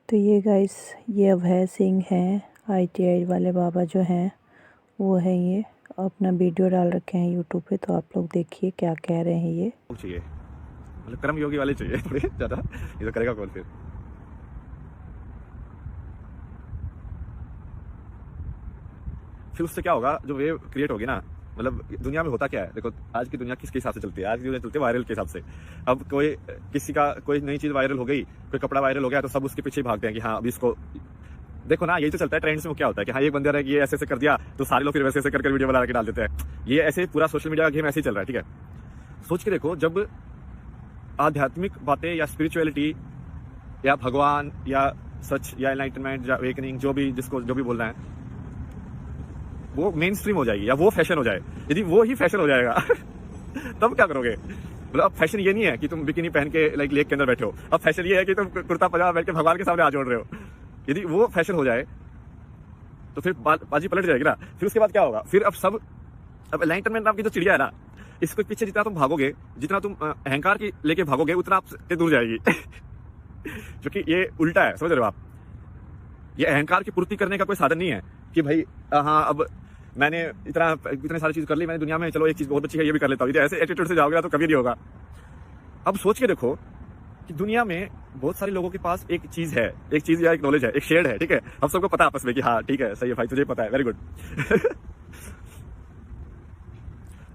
तो ये गाइस, ये अभय सिंह हैं, ITI वाले बाबा जो हैं वो है। ये अपना वीडियो डाल रखे हैं यूट्यूब पे, तो आप लोग देखिए क्या कह रहे हैं। ये चाहिए मतलब कर्म योगी वाले चाहिए थोड़े ज्यादा, ये तो करेगा कौन फिर उससे क्या होगा, जो वेव क्रिएट होगी ना, मतलब दुनिया में होता क्या है, देखो आज की दुनिया किसके हिसाब से चलती है, आज की दुनिया चलती है वायरल के हिसाब से। अब कोई किसी का कोई नई चीज वायरल हो गई, कोई कपड़ा वायरल हो गया, तो सब उसके पीछे भागते हैं कि हाँ अभी इसको देखो ना। यही तो चलता है ट्रेंड्स में, क्या होता है कि हाँ एक बंदे ये ऐसे ऐसे कर दिया तो सारे लोग फिर वैसे ऐसे करके वीडियो बना के डाल देते हैं। ये ऐसे पूरा सोशल मीडिया का गेम ऐसे ही चल रहा है, ठीक है। सोच के देखो, जब आध्यात्मिक बातें या स्पिरिचुअलिटी या भगवान या सच या एनलाइटनमेंट या अवेकनिंग, जो भी जिसको जो भी बोलना है, वो मेन स्ट्रीम हो जाएगी या वो फैशन हो जाए, यदि वो ही फैशन हो जाएगा तब क्या करोगे। मतलब अब फैशन ये नहीं है कि तुम बिकिनी पहन के लाइक लेक के अंदर बैठे हो, अब फैशन ये है कि तुम कुर्ता पजामा बैठ के भगवान के सामने हाथ जोड़ रहे हो। यदि वो फैशन हो जाए तो फिर बाजी पलट जाएगी ना। फिर उसके बाद क्या होगा, फिर अब एनलाइटनमेंट नाम की जो चिड़िया है ना, इसके पीछे जितना तुम भागोगे, जितना तुम अहंकार की लेके भागोगे, उतना आपसे दूर जाएगी क्योंकि ये उल्टा है, समझ रहे हो आप। ये अहंकार की पूर्ति करने का कोई साधन नहीं है कि भाई हाँ अब मैंने इतने सारी चीज कर ली मैंने दुनिया में, चलो एक चीज बहुत अच्छी है ये भी कर लेता हूँ। ऐसे एटीट्यूड से जाओगे तो कभी नहीं होगा। अब सोच के देखो कि दुनिया में बहुत सारे लोगों के पास एक चीज है, एक चीज या एक नॉलेज है, एक शेड है, ठीक है। हम सबको पता है आपस में कि हाँ ठीक है, सही है भाई, तुझे पता है, वेरी गुड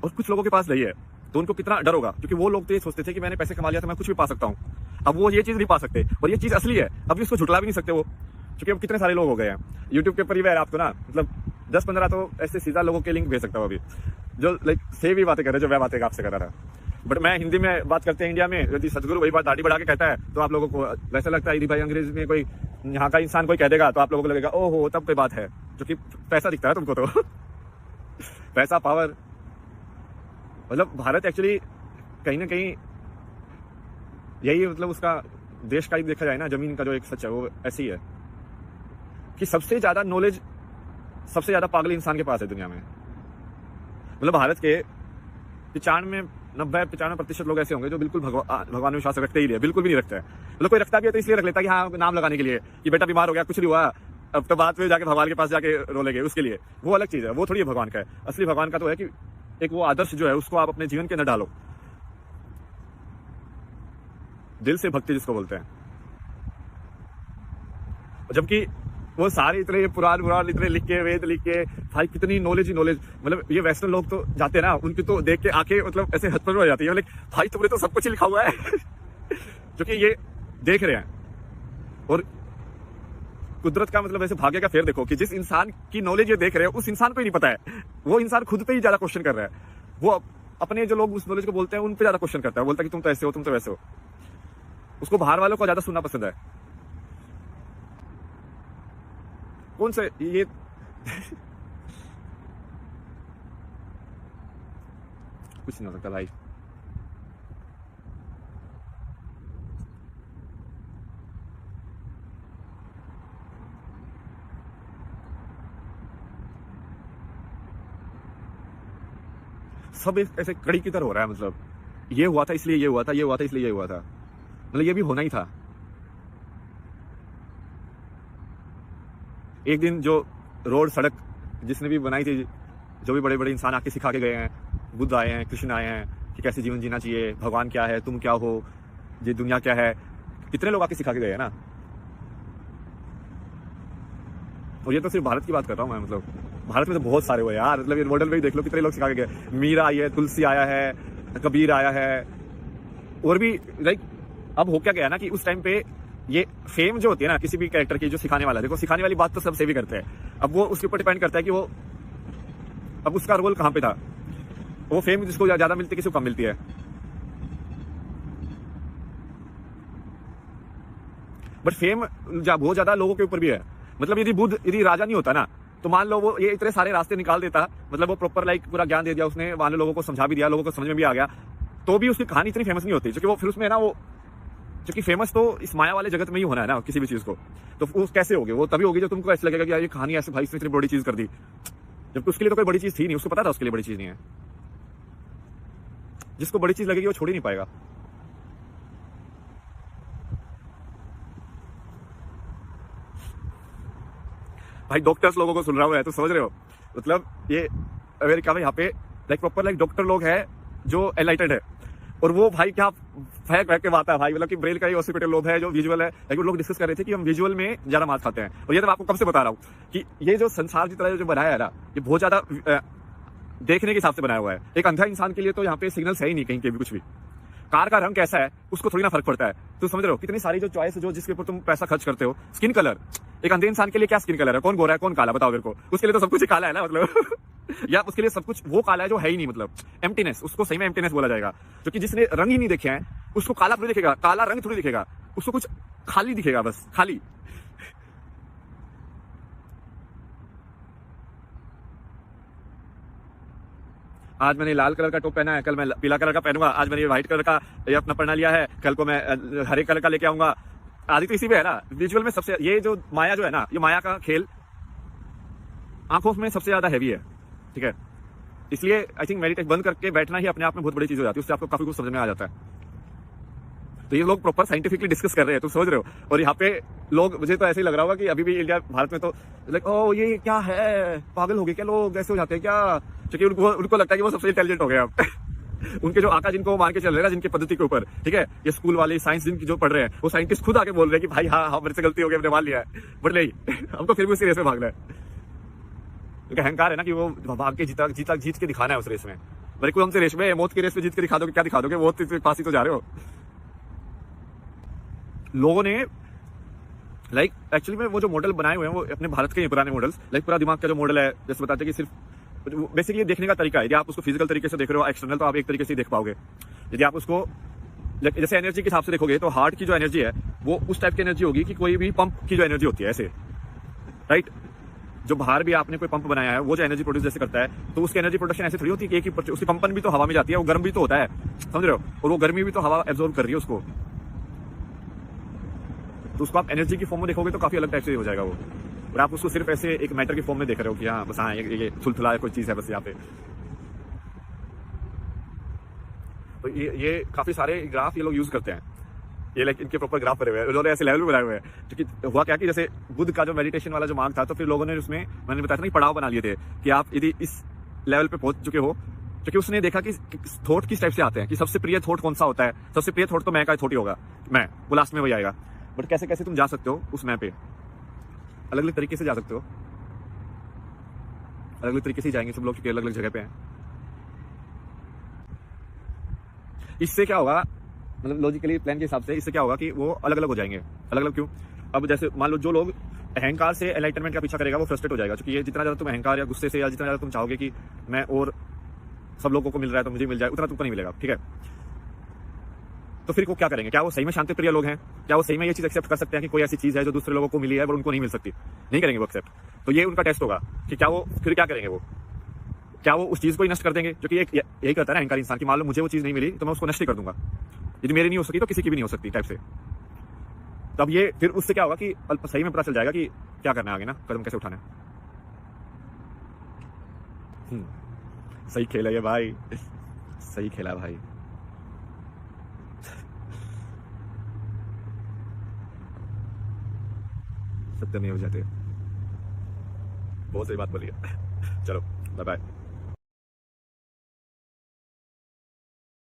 और कुछ लोगों के पास नहीं है, तो उनको कितना डर होगा, क्योंकि वो लोग तो ये सोचते थे कि मैंने पैसे कमा लिया तो मैं कुछ भी पा सकता हूँ। अब वो ये चीज नहीं पा सकते, और ये चीज असली है, अब इसको झुटला भी नहीं सकते वो, क्योंकि अब कितने सारे लोग हो गए हैं यूट्यूब के ऊपर ही। आपको ना मतलब 10-15 तो ऐसे सीधा लोगों के लिंक भेज सकता हूँ अभी, जो लाइक सेम ही बातें कर रहे, जो मैं बातें आपसे कर रहा था। बट मैं हिंदी में बात करते हैं इंडिया में, यदि सदगुरु वही बात दाढ़ी बढ़ा के कहता है तो आप लोगों को वैसा लगता है, यदि भाई अंग्रेज में कोई यहाँ का इंसान कोई कह देगा तो आप लोगों को लगेगा ओहो तब कोई बात है, क्योंकि पैसा दिखता है तुमको तो पैसा, पावर। मतलब भारत एक्चुअली कहीं ना कहीं यही, मतलब उसका देश का ही देखा जाए ना, जमीन का जो एक सच है वो ऐसी है कि सबसे ज्यादा नॉलेज सबसे ज्यादा पागल इंसान के पास है दुनिया में। मतलब भारत के 95-95% लोग ऐसे होंगे जो बिल्कुल भगवान में विश्वास रखते ही नहीं है, बिल्कुल भी नहीं रखते हैं। मतलब कोई रखता भी है तो इसलिए रख लेता है कि हाँ नाम लगाने के लिए, कि बेटा बीमार हो गया कुछ नहीं हुआ, अब तो बाद में जाके भगवान के पास जाके रोलेंगे, उसके लिए वो अलग चीज है, वो थोड़ी है भगवान का है। असली भगवान का तो है कि एक वो आदर्श जो है उसको आप अपने जीवन के अंदर डालो, दिल से भक्ति जिसको बोलते हैं। जबकि वो सारे इतने पुराण इतने लिख के, वेद लिख के, भाई कितनी नॉलेज ही नॉलेज। मतलब ये वेस्टर्न लोग तो जाते हैं ना, उनकी तो देख के आके मतलब ऐसे हथपन हो जाती है, मतलब भाई तुमने तो सब कुछ ही लिखा हुआ है क्योंकि ये देख रहे हैं। और कुदरत का मतलब ऐसे भाग्य का फेर देखो कि जिस इंसान की नॉलेज ये देख रहे हैं उस इंसान को ही नहीं पता है, वो इंसान खुद पे ही ज्यादा क्वेश्चन कर रहा है। वो अपने जो लोग उस नॉलेज को बोलते हैं उन पे ज्यादा क्वेश्चन करता है, बोलता है कि तुम तो ऐसे हो, तुम तो वैसे हो। उसको बाहर वालों को ज्यादा सुनना पसंद है। कौन से ये कुछ नहीं हो सकता भाई। सब ऐसे कड़ी की तरह हो रहा है, मतलब ये हुआ था इसलिए ये हुआ था, ये हुआ था इसलिए ये हुआ था, मतलब ये भी होना ही था। एक दिन जो रोड सड़क जिसने भी बनाई थी, जो भी बड़े बड़े इंसान आके सिखा के गए हैं, बुद्ध आए हैं, कृष्ण आए हैं कि कैसे जीवन जीना चाहिए, भगवान क्या है, तुम क्या हो, ये दुनिया क्या है, कितने लोग आके सिखा के गए हैं ना। और ये तो सिर्फ भारत की बात कर रहा हूँ मैं, मतलब भारत में तो बहुत सारे हुए यार। मतलब ये मॉडल में ही देख लो कितने लोग सिखा के गए। मीरा आई है, तुलसी आया है, कबीर आया है, और भी लाइक। अब हो क्या गया ना कि उस टाइम पे ये फेम जो होती है ना किसी भी कैरेक्टर की, जो सिखाने वाला, देखो सिखाने वाली बात तो सब से भी करते हैं। अब वो उसके ऊपर डिपेंड करता है कि वो अब उसका रोल कहाँ पे था। वो फेम जिसको ज्यादा मिलती है, किसी को कम मिलती है। बट फेम बहुत ज्यादा लोगों के ऊपर भी है। मतलब यदि राजा नहीं होता ना, तो मान लो वो ये इतने सारे रास्ते निकाल देता, मतलब वो प्रॉपर लाइक पूरा ज्ञान दे दिया उसने, मान लो लोगों को समझा भी दिया, लोगों को समझ में भी आ गया, तो भी उसकी कहानी इतनी फेमस नहीं होती। क्योंकि वो फिर उसमें ना वो, क्योंकि फेमस तो इस माया वाले जगत में ही होना है ना किसी भी चीज को, तो वो कैसे होगी, वो तभी होगी जब तुमको ऐसा लगेगा कि यार ये कहानी ऐसे भाई इसने इतनी बड़ी चीज कर दी, जबकि उसके लिए तो कोई बड़ी चीज थी नहीं, उसको पता था उसके लिए बड़ी चीज नहीं है। जिसको बड़ी चीज लगेगी वो छोड़ ही नहीं पाएगा। भाई डॉक्टर्स लोगों को सुन रहा हूँ, तो समझ रहे हो, मतलब ये अमेरिका में यहाँ पे लाइक प्रॉपर लाइक डॉक्टर लोग हैं जो एनलाइटेड है, और वो भाई क्या फेंक फेंक के बात है भाई, मतलब कि ब्रेन का ही ऑसिपिटल लोब है जो विजुअल है। लेकिन लोग डिस्कस कर रहे थे कि हम विजुअल में ज्यादा मार्क्स खाते हैं, और ये तो मैं आपको कब से बता रहा हूँ कि ये जो संसार की तरह जो बनाया है ना, ये बहुत ज्यादा देखने के हिसाब से बनाया हुआ है। एक अंधा इंसान के लिए तो यहाँ पे सिग्नल्स है ही नहीं कहीं के भी कुछ भी। कार का रंग कैसा है उसको थोड़ी ना फर्क पड़ता है, तो समझ रहे हो, कितनी सारी जो चॉइस जो जिसके ऊपर तुम पैसा खर्च करते हो। स्किन कलर, एक अंधे इंसान के लिए क्या स्किन कलर है, कौन गोरा है कौन काला, बताओ मेरे को। उसके लिए तो सब कुछ ही काला है ना, मतलब या उसके लिए सब कुछ वो काला है जो है ही नहीं, मतलब एम्प्टीनेस, उसको सही में एम्प्टीनेस बोला जाएगा। क्योंकि जिसने रंग ही नहीं देखे हैं उसको काला थोड़ी दिखेगा, काला रंग थोड़ी दिखेगा, उसको कुछ खाली दिखेगा, बस खाली। आज मैंने लाल कलर का टॉप पहना है, कल मैं पीला कलर का पहनूंगा, आज मैंने ये व्हाइट कलर का ये अपना पहना लिया है, कल को मैं हरे कलर का लेके आऊंगा। आदि तो इसी पे है ना, विजुअल में सबसे ये जो माया जो है ना, ये माया का खेल आंखों में सबसे ज्यादा हैवी है, ठीक है। इसलिए आई थिंक मेडिटेट बंद करके बैठना ही अपने आप में बहुत बड़ी चीज हो जाती है, उससे आपको काफी कुछ समझ में आ जाता है। तो ये लोग प्रॉपर साइंटिफिकली डिस्कस कर रहे हैं, तुम समझ रहे हो। और यहाँ पे लोग, मुझे तो ऐसे ही लग रहा होगा कि अभी भी इंडिया भारत में तो लाइक ओ ये क्या है, पागल हो गए क्या लोग, ऐसे हो जाते हैं क्या, क्योंकि उनको लगता है कि वो सबसे इंटेलिजेंट हो गए अब उनके जो आका जिनको मान के चल रहे हैं जिनके पद्धति के ऊपर, ठीक है, ये स्कूल वाले साइंस जिनकी जो पढ़ रहे हैं वो साइंटिस्ट खुद आके बोल रहे हैं कि भाई हाँ मेरे से गलती हो गई, हमने मान लिया है, बट नहीं हमको फिर भी उसी रेस में भागना है। क्योंकि अहंकार है ना कि वो भाग के जीत के दिखाना है उस रेस में। भाई कोई हमसे रेस में मौत की रेस में जीत के दिखा दोगे, क्या दिखा दोगे, मौत के पास ही तो जा रहे हो। लोगों ने लाइक एक्चुअली में वो जो मॉडल बनाए हुए हैं वो अपने भारत के ही पुराने मॉडल्स, लाइक पूरा दिमाग का जो मॉडल है, जैसे बताते हैं कि सिर्फ बेसिकली देखने का तरीका है। यदि आप उसको फिजिकल तरीके से देख रहे हो एक्सटर्नल, तो आप एक तरीके से देख पाओगे। यदि आप उसको जैसे एनर्जी के हिसाब से देखोगे तो हार्ट की जो एनर्जी है वो उस टाइप की एनर्जी होगी कि कोई भी पंप की जो एनर्जी होती है, ऐसे राइट। जो बाहर भी आपने कोई पंप बनाया है वो जो एनर्जी प्रोड्यूस जैसे करता है, तो उसकी एनर्जी प्रोडक्शन ऐसे थोड़ी होती है कि एक ही उसकी कंपन भी तो हवा में जाती है, वो गर्म भी तो होता है, समझ रहे हो, और वो गर्मी भी तो हवा एब्जॉर्ब कर रही है उसको। तो उसको आप एनर्जी की फॉर्म में देखोगे तो काफी अलग टाइप से हो जाएगा वो, और आप उसको सिर्फ ऐसे एक मैटर की फॉर्म में देख रहे हो कि हाँ बस हाँ ये थुलथुला कोई चीज है बस यहाँ पे। तो ये काफी सारे ग्राफ ये लोग यूज करते हैं, ये लाइक इनके प्रॉपर ग्राफ बने हुए हैं, उन्होंने ऐसे लेवल में बनाए हुए हैं। क्योंकि हुआ क्या कि जैसे बुद्ध का जो मेडिटेशन वाला जो मार्ग था, तो फिर लोगों ने उसमें मैंने बताया था ना पड़ाव बना लिए थे कि आप यदि इस लेवल पे पहुंच चुके हो, क्योंकि उसने देखा कि थॉट किस टाइप से आते हैं, कि सबसे प्रिय थॉट कौन सा होता है। सबसे प्रिय थॉट तो मैं का थॉट ही होगा, मैं वो लास्ट में वही आएगा। बट कैसे कैसे तुम जा सकते हो उस मैप पे, अलग अलग तरीके से जा सकते हो, अलग अलग तरीके से जाएंगे सब लोग, क्योंकि अलग अलग जगह पे हैं। इससे क्या होगा, मतलब लॉजिकली प्लान के हिसाब से इससे क्या होगा कि वो अलग अलग हो जाएंगे। अलग अलग क्यों, अब जैसे मान लो जो लोग अहंकार से एनलाइटमेंट का पीछा करेगा वो फ्रस्ट्रेट हो जाएगा, क्योंकि ये जितना ज्यादा तुम अहंकार या गुस्से से या जितना ज्यादा तुम चाहोगे कि मैं और सब लोगों को मिल रहा है तो मुझे मिल जाए, उतना तुमको नहीं मिलेगा, ठीक है। तो फिर वो क्या करेंगे, क्या वो सही में शांति प्रिय लोग हैं, क्या वो सही में ये चीज एक्सेप्ट कर सकते हैं कि कोई ऐसी चीज है जो दूसरे लोगों को मिली है और उनको नहीं मिल सकती, नहीं करेंगे वो एक्सेप्ट। तो ये उनका टेस्ट होगा कि क्या वो फिर क्या करेंगे, वो क्या वो उस चीज को ही नष्ट कर देंगे, क्योंकि यही करता है ना अहंकार इंसान की, मान लो मुझे वो चीज नहीं मिली तो मैं उसको नष्ट ही कर दूंगा, यदि मेरी नहीं हो सकी तो किसी की भी नहीं हो सकती टाइप से। तब ये फिर उससे क्या होगा कि सही में पता चल जाएगा कि क्या करना है आगे ना, कदम कैसे उठाना है। सही खेला ये भाई, सही खेला भाई। सत्य नहीं हो जाते, बहुत सही बात बोली है। चलो बाय बाय।